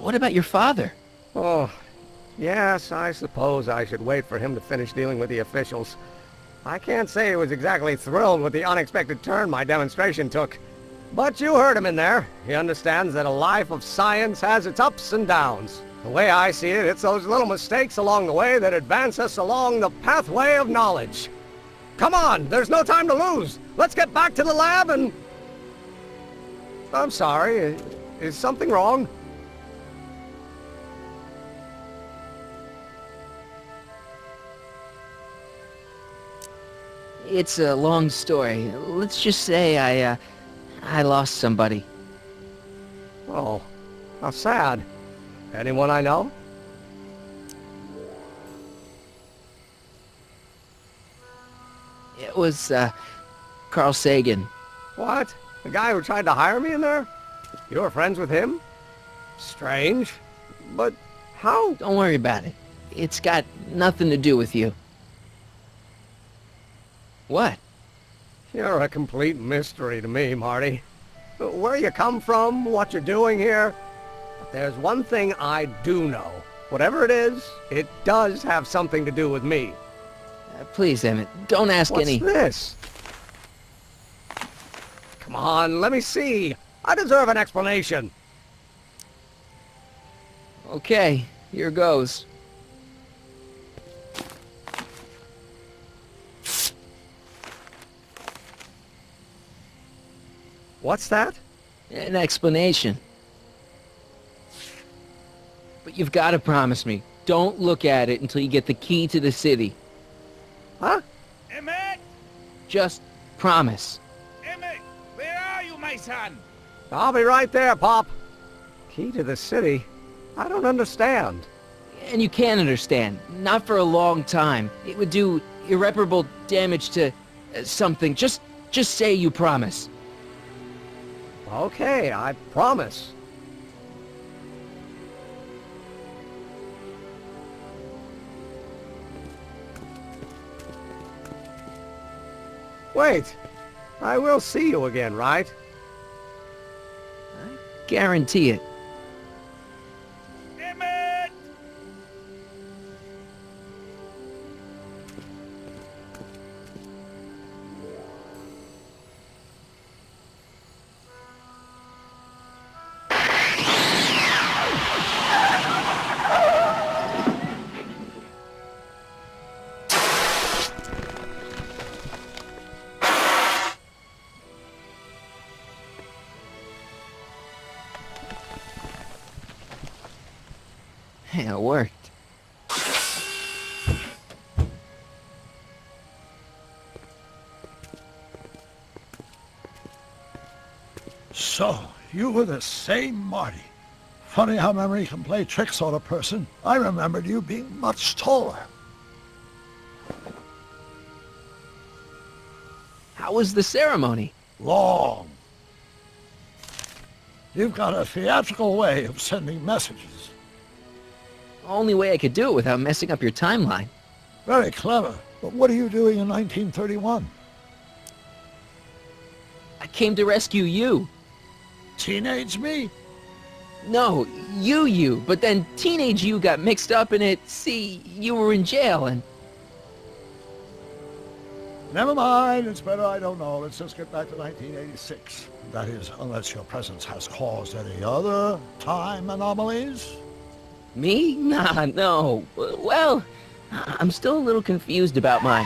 What about your father? Oh, yes, I suppose I should wait for him to finish dealing with the officials. I can't say he was exactly thrilled with the unexpected turn my demonstration took. But you heard him in there. He understands that a life of science has its ups and downs. The way I see it, it's those little mistakes along the way that advance us along the pathway of knowledge. Come on, there's no time to lose. Let's get back to the lab and... I'm sorry, is something wrong? It's a long story. Let's just say I lost somebody. Oh, how sad. Anyone I know? It was, Carl Sagan. What? The guy who tried to hire me in there? You were friends with him? Strange. But how? Don't worry about it. It's got nothing to do with you. What? You're a complete mystery to me, Marty. Where you come from, what you're doing here. But there's one thing I do know. Whatever it is, it does have something to do with me. Please, Emmett, don't ask any... What's this? Come on, let me see. I deserve an explanation. Okay, here goes. What's that? An explanation. But you've got to promise me, don't look at it until you get the key to the city. Huh? Emmett! Just promise. Emmett! Where are you, my son? I'll be right there, Pop. Key to the city? I don't understand. And you can understand. Not for a long time. It would do irreparable damage to something. Just say you promise. Okay, I promise. Wait, I will see you again, right? I guarantee it. Emmett! Yeah, it worked. So, you were the same Marty. Funny how memory can play tricks on a person. I remembered you being much taller. How was the ceremony? Long. You've got a theatrical way of sending messages. Only way I could do it without messing up your timeline. Very clever. But what are you doing in 1931? I came to rescue you. Teenage me? No, you. But then teenage you got mixed up in it. See, you were in jail and... Never mind. It's better I don't know. Let's just get back to 1986. That is, unless your presence has caused any other time anomalies. Me? Nah, no. Well, I'm still a little confused about my...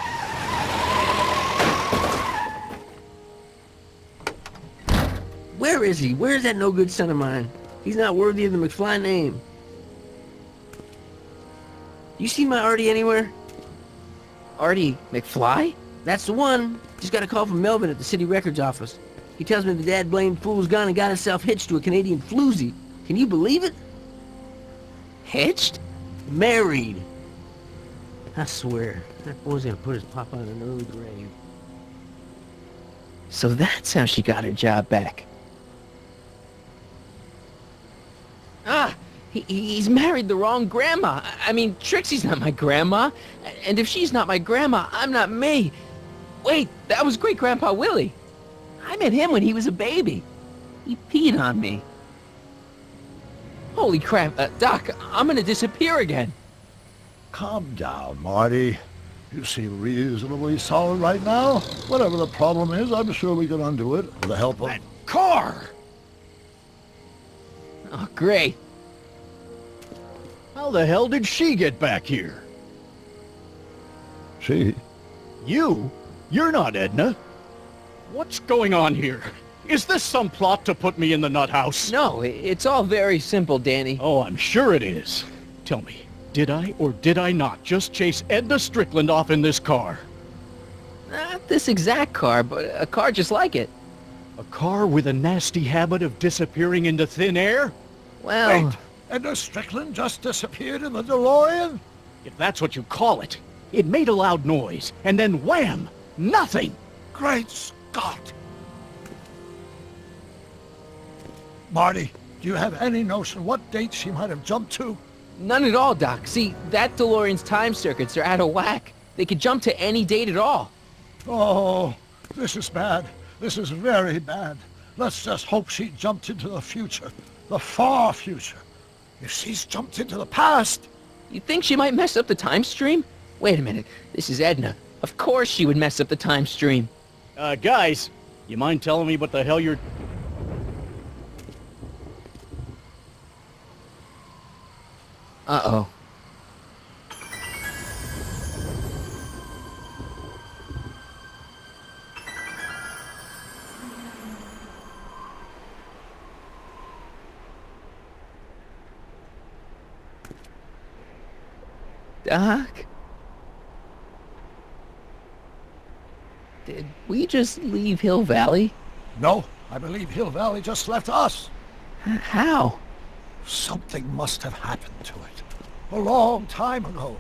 Where is he? Where's that no-good son of mine? He's not worthy of the McFly name. You see my Artie anywhere? Artie McFly? That's the one. Just got a call from Melvin at the city records office. He tells me the dad-blamed fool's gone and got himself hitched to a Canadian floozy. Can you believe it? Hitched? Married. I swear, that boy's gonna put his papa in an early grave. So that's how she got her job back. Ah! He's married the wrong grandma. I mean, Trixie's not my grandma. And if she's not my grandma, I'm not me. Wait, that was Great-Grandpa Willie. I met him when he was a baby. He peed on me. Holy crap, Doc, I'm gonna disappear again. Calm down, Marty. You seem reasonably solid right now. Whatever the problem is, I'm sure we can undo it with the help of... That car! Oh, great. How the hell did she get back here? She? You? You're not Edna. What's going on here? Is this some plot to put me in the nut house? No, it's all very simple, Danny. Oh, I'm sure it is. Tell me, did I or did I not just chase Edna Strickland off in this car? Not this exact car, but a car just like it. A car with a nasty habit of disappearing into thin air? Well, Wait, Edna Strickland just disappeared in the DeLorean? If that's what you call it. It made a loud noise, and then wham! Nothing! Great Scott! Marty, do you have any notion what date she might have jumped to? none at all, Doc. See, that DeLorean's time circuits are out of whack. They could jump to any date at all. Oh, this is bad. This is very bad. Let's just hope she jumped into the future. The far future. If she's jumped into the past... You think she might mess up the time stream? Wait a minute. This is Edna. Of course she would mess up the time stream. Guys, you mind telling me what the hell you're... Uh-oh. Doc? Did we just leave Hill Valley? No, I believe Hill Valley just left us. How? Something must have happened to it. A long time ago.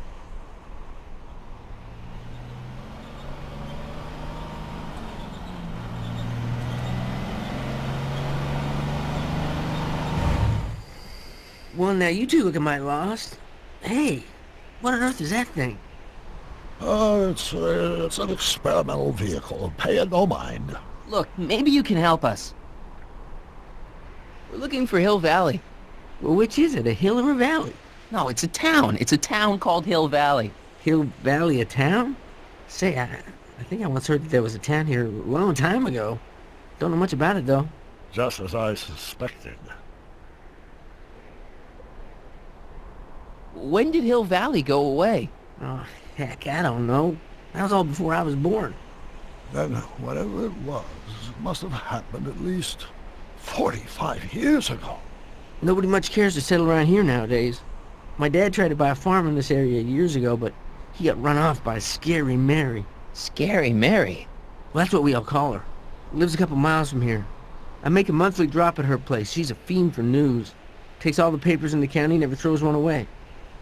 Well, now you two look mighty lost. Hey, what on earth is that thing? It's an experimental vehicle. Pay it no mind. Look, maybe you can help us. We're looking for Hill Valley. Well, which is it, a hill or a valley? No, it's a town. It's a town called Hill Valley. Hill Valley, a town? Say, I think I once heard that there was a town here a long time ago. Don't know much about it, though. Just as I suspected. When did Hill Valley go away? Oh, heck, I don't know. That was all before I was born. Then whatever it was, it must have happened at least 45 years ago. Nobody much cares to settle around here nowadays. My dad tried to buy a farm in this area years ago, but he got run off by Scary Mary. Scary Mary? Well, that's what we all call her. Lives a couple miles from here. I make a monthly drop at her place. She's a fiend for news. Takes all the papers in the county, never throws one away.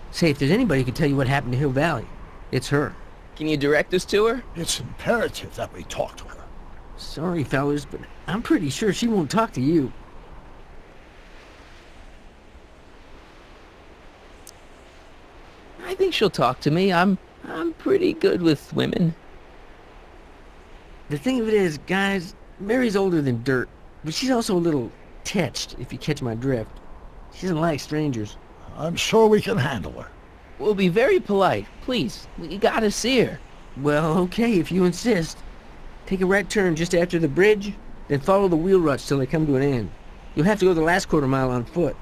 Say, if there's anybody who can tell you what happened to Hill Valley, it's her. Can you direct us to her? It's imperative that we talk to her. Sorry, fellas, but I'm pretty sure she won't talk to you. I think she'll talk to me. I'm pretty good with women. The thing of it is, guys, Mary's older than dirt, but she's also a little tetched, if you catch my drift. She doesn't like strangers. I'm sure we can handle her. We'll be very polite. Please, we gotta see her. Well, okay, if you insist. Take a right turn just after the bridge, then follow the wheel ruts till they come to an end. You'll have to go the last quarter mile on foot.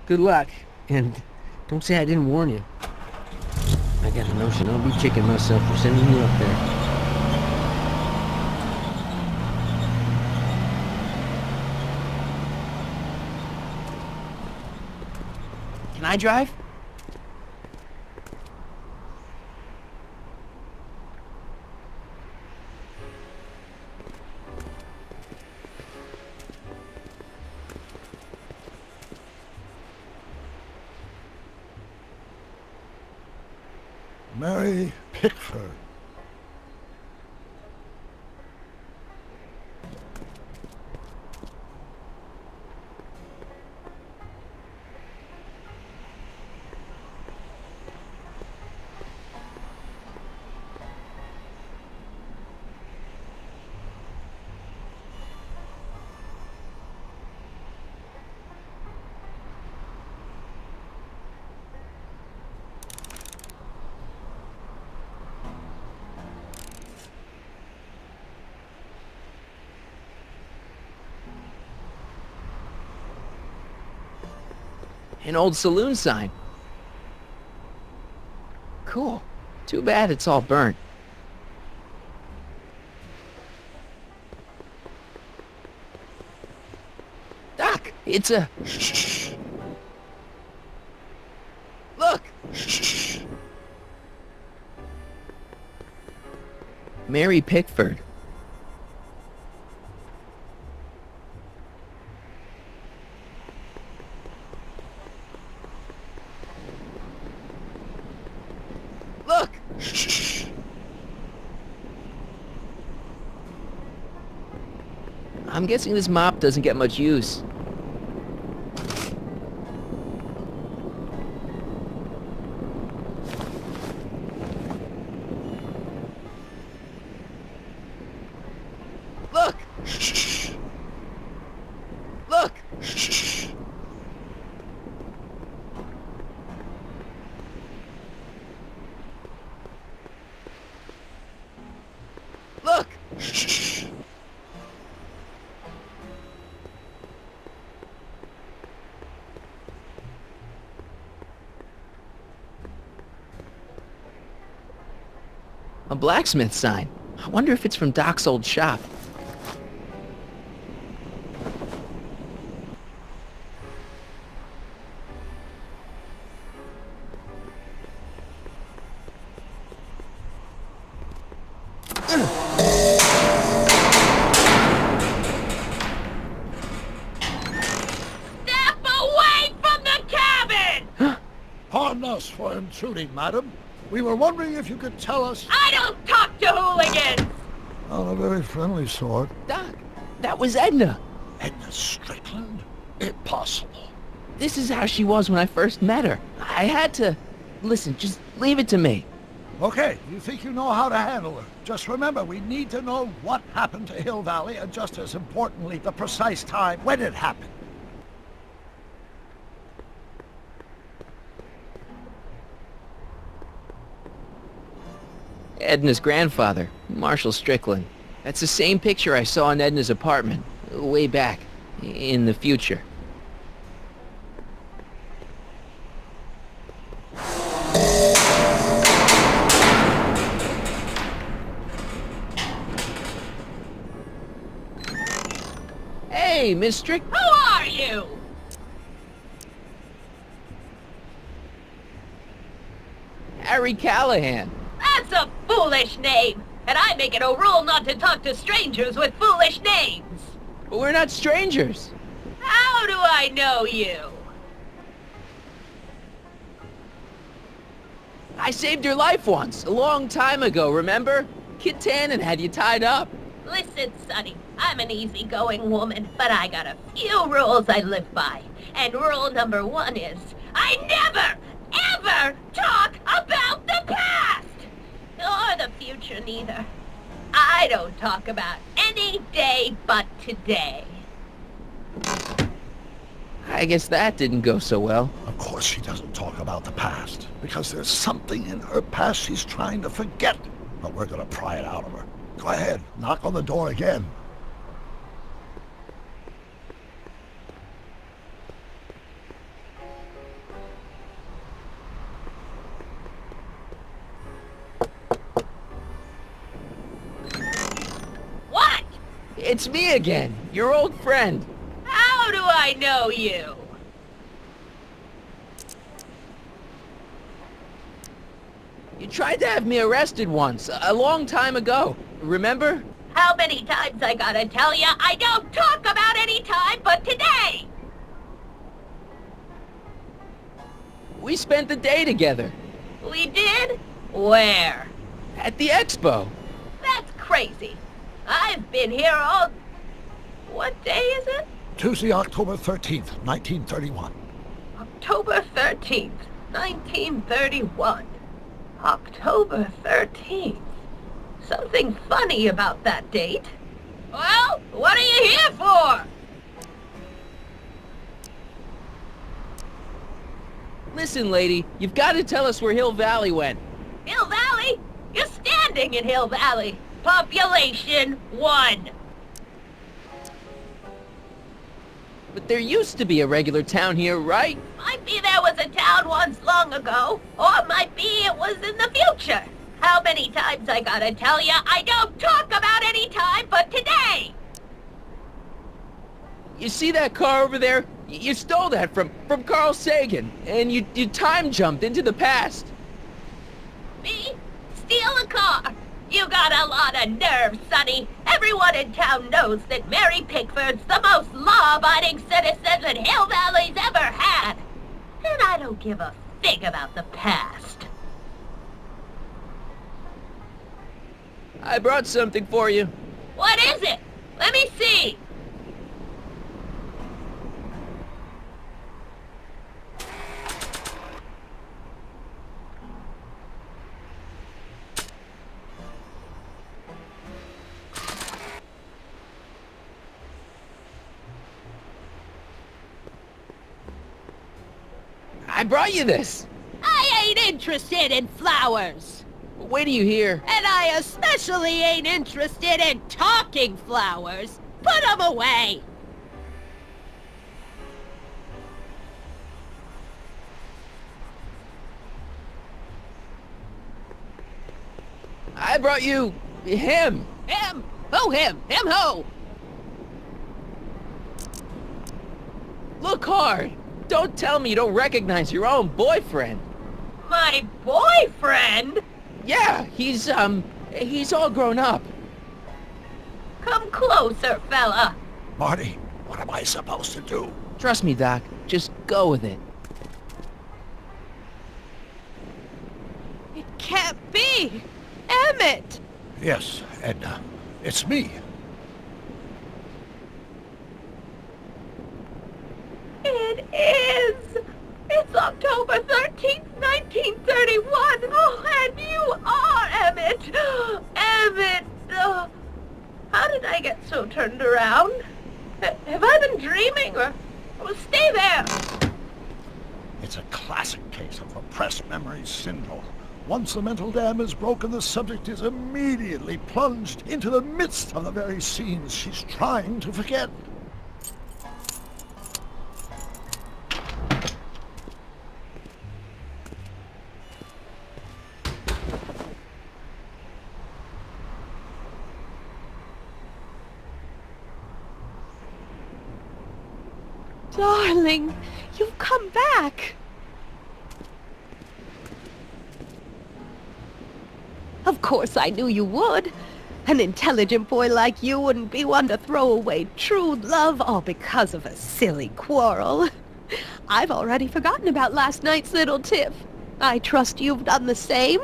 Good luck, and don't say I didn't warn you. I got a notion I'll be kicking myself for sending you up there. Can I drive? Mary Pickford. An old saloon sign. Cool. Too bad it's all burnt. Doc, it's a... Shh. Look! Shh. Mary Pickford. Look! Shh. I'm guessing this mop doesn't get much use. Look! Shh. Look! Shh. Look! Shh. A blacksmith sign. I wonder if it's from Doc's old shop. Step away from the cabin! Pardon us for intruding, madam. We were wondering if you could tell us... I don't talk to hooligans! On a very friendly sort. Doc, that was Edna. Edna Strickland? Impossible. This is how she was when I first met her. I had to... Listen, just leave it to me. Okay, you think you know how to handle her. Just remember, we need to know what happened to Hill Valley, and just as importantly, the precise time when it happened. Edna's grandfather, Marshall Strickland. That's the same picture I saw in Edna's apartment, way back, in the future. Hey, Miss Strick... Who are you? Harry Callahan. That's a foolish name, and I make it a rule not to talk to strangers with foolish names. But we're not strangers. How do I know you? I saved your life once, a long time ago, remember? Kid Tannen had you tied up. Listen, Sonny, I'm an easygoing woman, but I got a few rules I live by. And rule number 1 is, I never, ever talk about the past! Or the future, neither. I don't talk about any day but today. I guess that didn't go so well. Of course she doesn't talk about the past, because there's something in her past she's trying to forget. But we're gonna pry it out of her. Go ahead, knock on the door again. What? It's me again, your old friend. How do I know you? You tried to have me arrested once, a long time ago. Remember? How many times I gotta tell ya I don't talk about any time but today? We spent the day together. We did? Where? At the expo. That's crazy. I've been here all... What day is it? Tuesday, October 13th, 1931. October 13th, 1931. October 13th. Something funny about that date. Well, what are you here for? Listen, lady, you've got to tell us where Hill Valley went. Hill Valley? You're standing in Hill Valley. Population 1. But But there used to be a regular town here, right? Might be there was a town once long ago, or might be it was in the future. How many times I gotta tell ya, I don't talk about any time but today! You see that car over there? You stole that from Carl Sagan, and you time jumped into the past. Me? Steal a car? You got a lot of nerve, Sonny. Everyone in town knows that Mary Pickford's the most law-abiding citizen that Hill Valley's ever had. And I don't give a fig about the past. I brought something for you. What is it? Let me see. I brought you this. I ain't interested in flowers. Wait till you hear. And I especially ain't interested in talking flowers. Put 'em away. I brought you him. Him? Who him? Him who? Look hard. Don't tell me you don't recognize your own boyfriend. My boyfriend? Yeah, he's all grown up. Come closer, fella. Marty, what am I supposed to do? Trust me, Doc. Just go with it. It can't be. Emmett! Yes, Edna. It's me. It is! It's October 13th, 1931! Oh, and you are Emmett! Emmett! How did I get so turned around? Have I been dreaming, or stay there? It's a classic case of repressed memory syndrome. Once the mental dam is broken, the subject is immediately plunged into the midst of the very scenes she's trying to forget. Darling, you've come back. Of course I knew you would. An intelligent boy like you wouldn't be one to throw away true love all because of a silly quarrel. I've already forgotten about last night's little tiff. I trust you've done the same?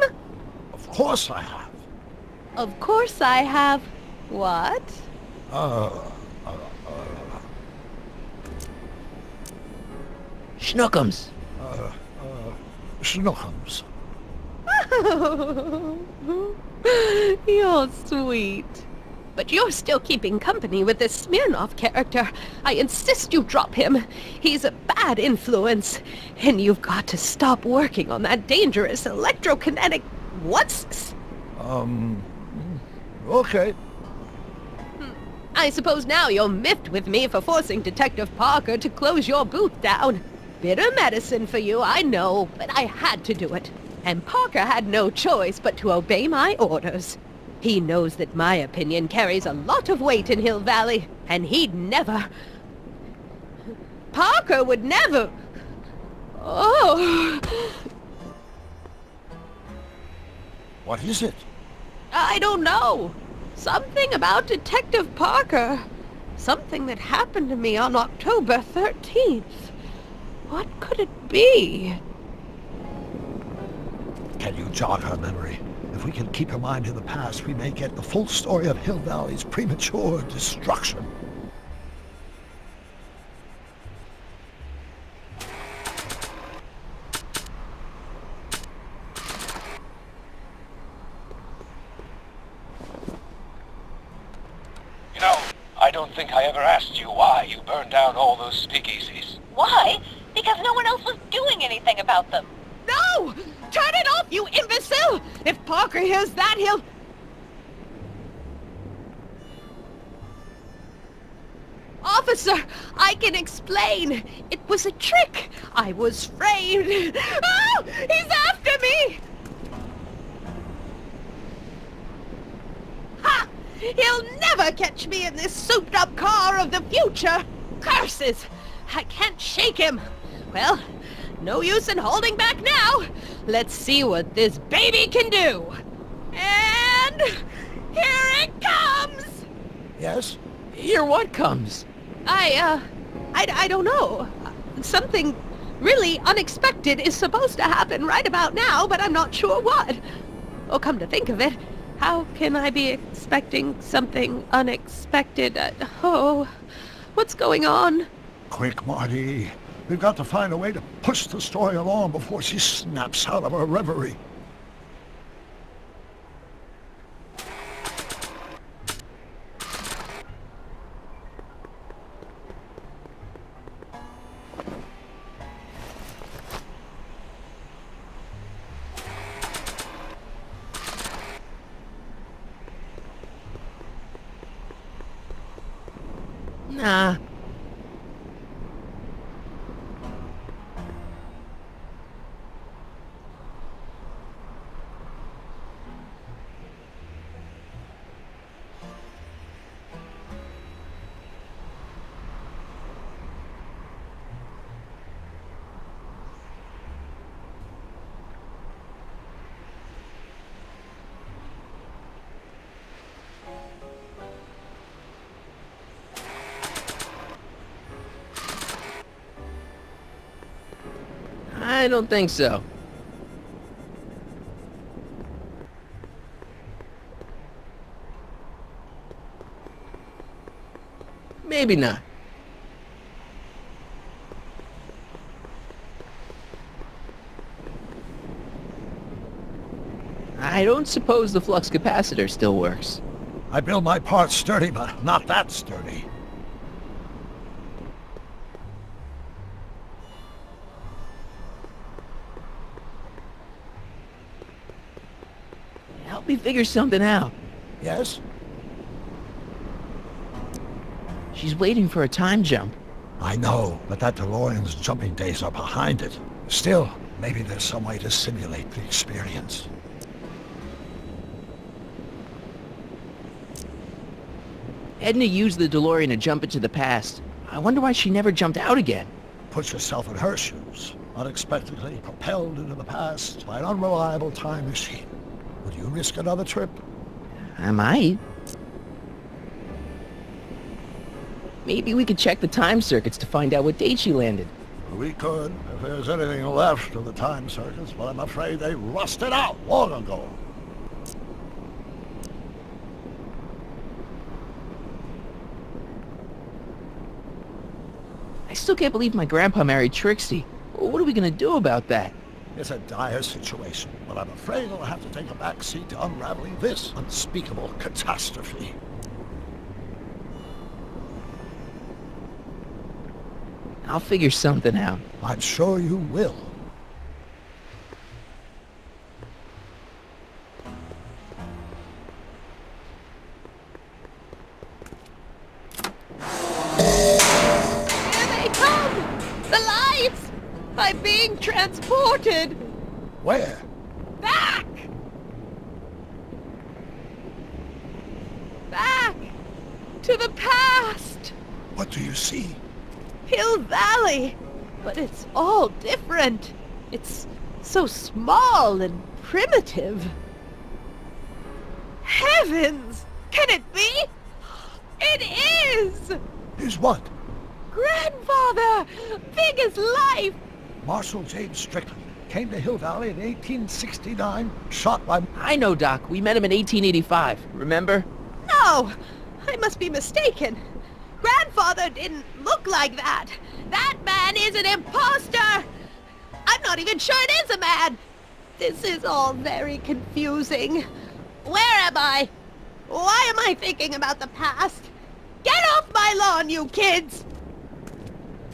Of course I have. Of course I have. What? Schnookums. Schnookums. You're sweet. But you're still keeping company with this Smirnoff character. I insist you drop him. He's a bad influence. And you've got to stop working on that dangerous electrokinetic... What's... Okay. I suppose now you're miffed with me for forcing Detective Parker to close your booth down. Bitter medicine for you, I know, but I had to do it. And Parker had no choice but to obey my orders. He knows that my opinion carries a lot of weight in Hill Valley, and he'd never... Parker would never... Oh... What is it? I don't know. Something about Detective Parker. Something that happened to me on October 13th. What could it be? Can you jog her memory? If we can keep her mind in the past, we may get the full story of Hill Valley's premature destruction. You know, I don't think I ever asked you why you burned down all those speakeasies. Why? Because no one else was doing anything about them. No! Turn it off, you imbecile! If Parker hears that, he'll... Officer, I can explain. It was a trick. I was framed. Oh, he's after me! Ha! He'll never catch me in this souped-up car of the future. Curses! I can't shake him. Well, no use in holding back now. Let's see what this baby can do. And here it comes! Yes? Here what comes? I don't know. Something really unexpected is supposed to happen right about now, but I'm not sure what. Oh, come to think of it, how can I be expecting something unexpected? What's going on? Quick, Marty. We've got to find a way to push the story along before she snaps out of her reverie. Nah. I don't think so. Maybe not. I don't suppose the flux capacitor still works. I build my parts sturdy, but not that sturdy. Help me figure something out. Yes? She's waiting for a time jump. I know, but that DeLorean's jumping days are behind it. Still, maybe there's some way to simulate the experience. Edna used the DeLorean to jump into the past. I wonder why she never jumped out again. Put yourself in her shoes. Unexpectedly propelled into the past by an unreliable time machine. Would you risk another trip? I might. Maybe we could check the time circuits to find out what date she landed. We could, if there's anything left of the time circuits, but I'm afraid they rusted out long ago. I still can't believe my grandpa married Trixie. What are we gonna do about that? It's a dire situation, but I'm afraid I'll have to take a back seat to unraveling this unspeakable catastrophe. I'll figure something out. I'm sure you will. Here they come! The lights! I'm being transported! Where? Back! Back! To the past! What do you see? Hill Valley! But it's all different. It's so small and primitive. Heavens! Can it be? It is! Is what? Grandfather! Big as life! Marshal James Strickland came to Hill Valley in 1869, shot by... I know, Doc. We met him in 1885. Remember? No! I must be mistaken. Grandfather didn't look like that. That man is an imposter! I'm not even sure it is a man. This is all very confusing. Where am I? Why am I thinking about the past? Get off my lawn, you kids!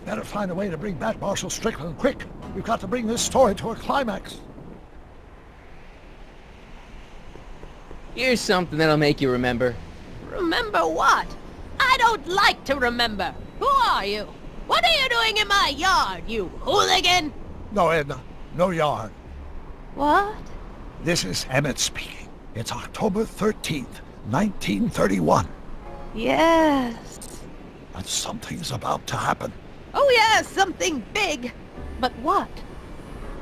Better find a way to bring back Marshal Strickland, quick! We've got to bring this story to a climax. Here's something that'll make you remember. Remember what? I don't like to remember. Who are you? What are you doing in my yard, you hooligan? No, Edna. No yarn. What? This is Emmett speaking. It's October 13th, 1931. Yes. And something's about to happen. Oh yes, something big. But what?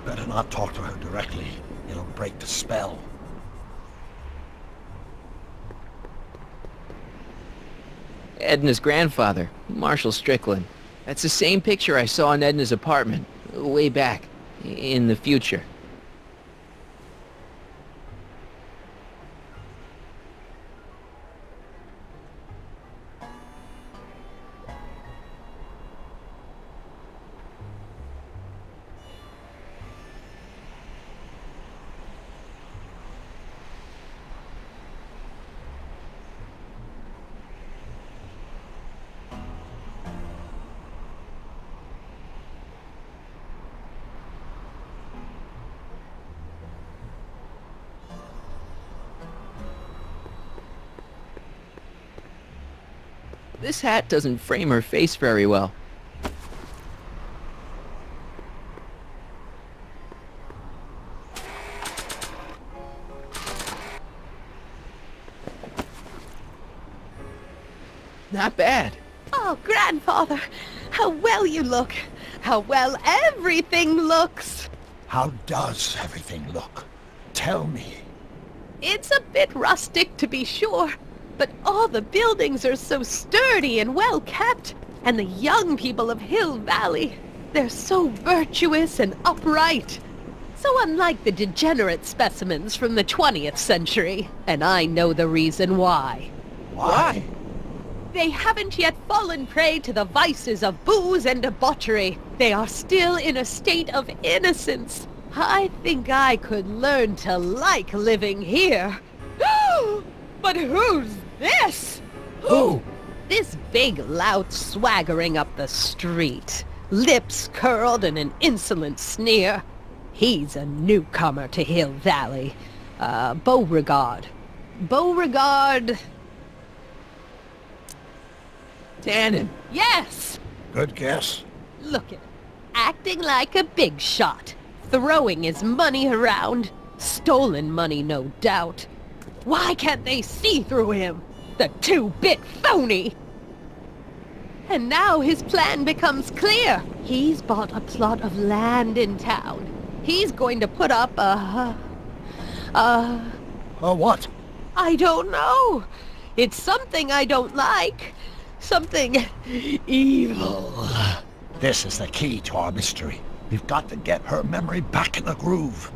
Better not talk to her directly. It'll break the spell. Edna's grandfather, Marshall Strickland. That's the same picture I saw in Edna's apartment, way back, in the future. This hat doesn't frame her face very well. Not bad. Oh, grandfather, how well you look. How well everything looks. How does everything look? Tell me. It's a bit rustic, to be sure, but all the buildings are so sturdy and well kept, and the young people of Hill Valley, they're so virtuous and upright. So unlike the degenerate specimens from the 20th century, and I know the reason why. Why? They haven't yet fallen prey to the vices of booze and debauchery. They are still in a state of innocence. I think I could learn to like living here. But who's this? Who? This big lout swaggering up the street, lips curled in an insolent sneer. He's a newcomer to Hill Valley. Beauregard. Beauregard... Tannen. Yes! Good guess. Look at him, acting like a big shot, throwing his money around. Stolen money, no doubt. Why can't they see through him? The two-bit phony! And now his plan becomes clear. He's bought a plot of land in town. He's going to put up a What? I don't know. It's something I don't like. Something evil. This is the key to our mystery. We've got to get her memory back in the groove.